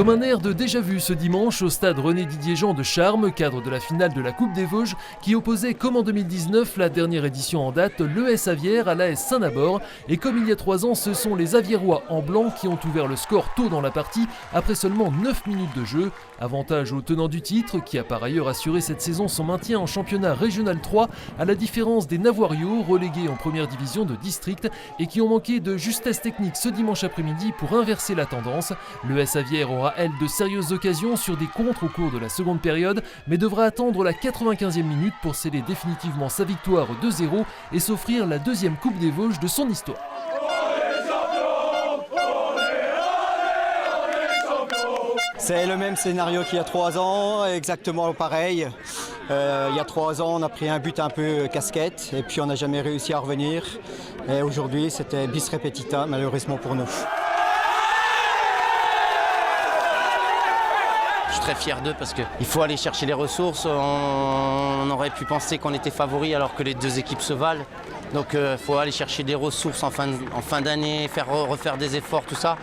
Comme un air de déjà-vu ce dimanche au stade René-Didier-Jean de Charmes, cadre de la finale de la Coupe des Vosges, qui opposait comme en 2019, la dernière édition en date, l'ES Avière à l'AS Saint-Nabord. Et comme il y a 3 ans, ce sont les Aviérois en blanc qui ont ouvert le score tôt dans la partie, après seulement 9 minutes de jeu. Avantage au tenant du titre, qui a par ailleurs assuré cette saison son maintien en championnat régional 3, à la différence des Navoiriaux, relégués en première division de district, et qui ont manqué de justesse technique ce dimanche après-midi pour inverser la tendance. L'ES Avière aura, elle, de sérieuses occasions sur des contres au cours de la seconde période, mais devra attendre la 95e minute pour sceller définitivement sa victoire 2-0 et s'offrir la deuxième Coupe des Vosges de son histoire. C'est le même scénario qu'il y a 3 ans, exactement pareil. Il y a 3 ans, on a pris un but un peu casquette et puis on n'a jamais réussi à revenir. Et aujourd'hui, c'était bis repetita, malheureusement pour nous. Je suis très fier d'eux parce qu'il faut aller chercher les ressources. On aurait pu penser qu'on était favoris alors que les deux équipes se valent. Donc il faut aller chercher des ressources en fin d'année, refaire des efforts, tout ça.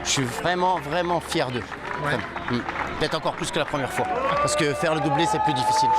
Je suis vraiment fier d'eux. Ouais. Peut-être encore plus que la première fois. Parce que faire le doublé, c'est plus difficile.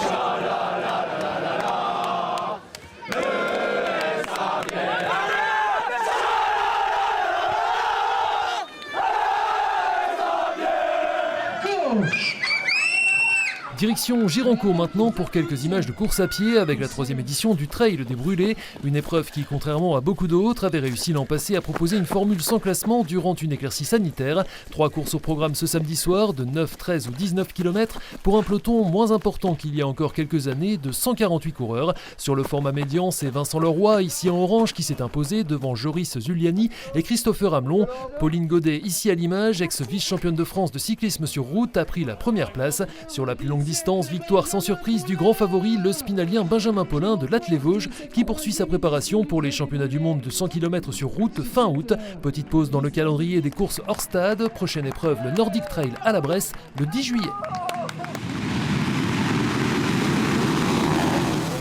Direction Gironcourt maintenant pour quelques images de course à pied avec la 3e édition du Trail des Brûlés, une épreuve qui, contrairement à beaucoup d'autres, avait réussi l'an passé à proposer une formule sans classement durant une éclaircie sanitaire. 3 courses au programme ce samedi soir de 9, 13 ou 19 km pour un peloton moins important qu'il y a encore quelques années de 148 coureurs. Sur le format médian, c'est Vincent Leroy, ici en orange, qui s'est imposé devant Joris Zuliani et Christopher Amelon. Pauline Godet, ici à l'image, ex-vice-championne de France de cyclisme sur route, a pris la première place. Sur la plus longue distance, victoire sans surprise du grand favori, le spinalien Benjamin Paulin de l'Athletes-Vosges, qui poursuit sa préparation pour les championnats du monde de 100 km sur route fin août. Petite pause dans le calendrier des courses hors stade, prochaine épreuve le Nordic Trail à la Bresse le 10 juillet.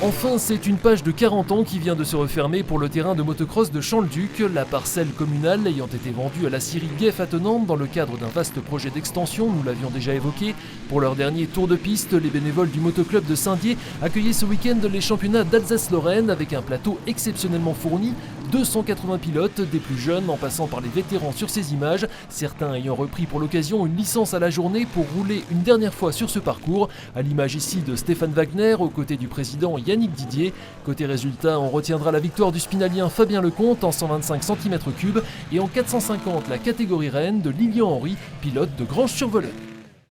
Enfin, c'est une page de 40 ans qui vient de se refermer pour le terrain de motocross de Champ-le-Duc, la parcelle communale ayant été vendue à la scierie Guef attenante dans le cadre d'un vaste projet d'extension, nous l'avions déjà évoqué. Pour leur dernier tour de piste, les bénévoles du motoclub de Saint-Dié accueillaient ce week-end les championnats d'Alsace-Lorraine avec un plateau exceptionnellement fourni, 280 pilotes, des plus jeunes en passant par les vétérans sur ces images, certains ayant repris pour l'occasion une licence à la journée pour rouler une dernière fois sur ce parcours, à l'image ici de Stéphane Wagner aux côtés du président Yannick Didier. Côté résultat, on retiendra la victoire du spinalien Fabien Lecomte en 125 cm3 et en 450 la catégorie reine de Lilian Henry, pilote de Granges-sur-Vologne.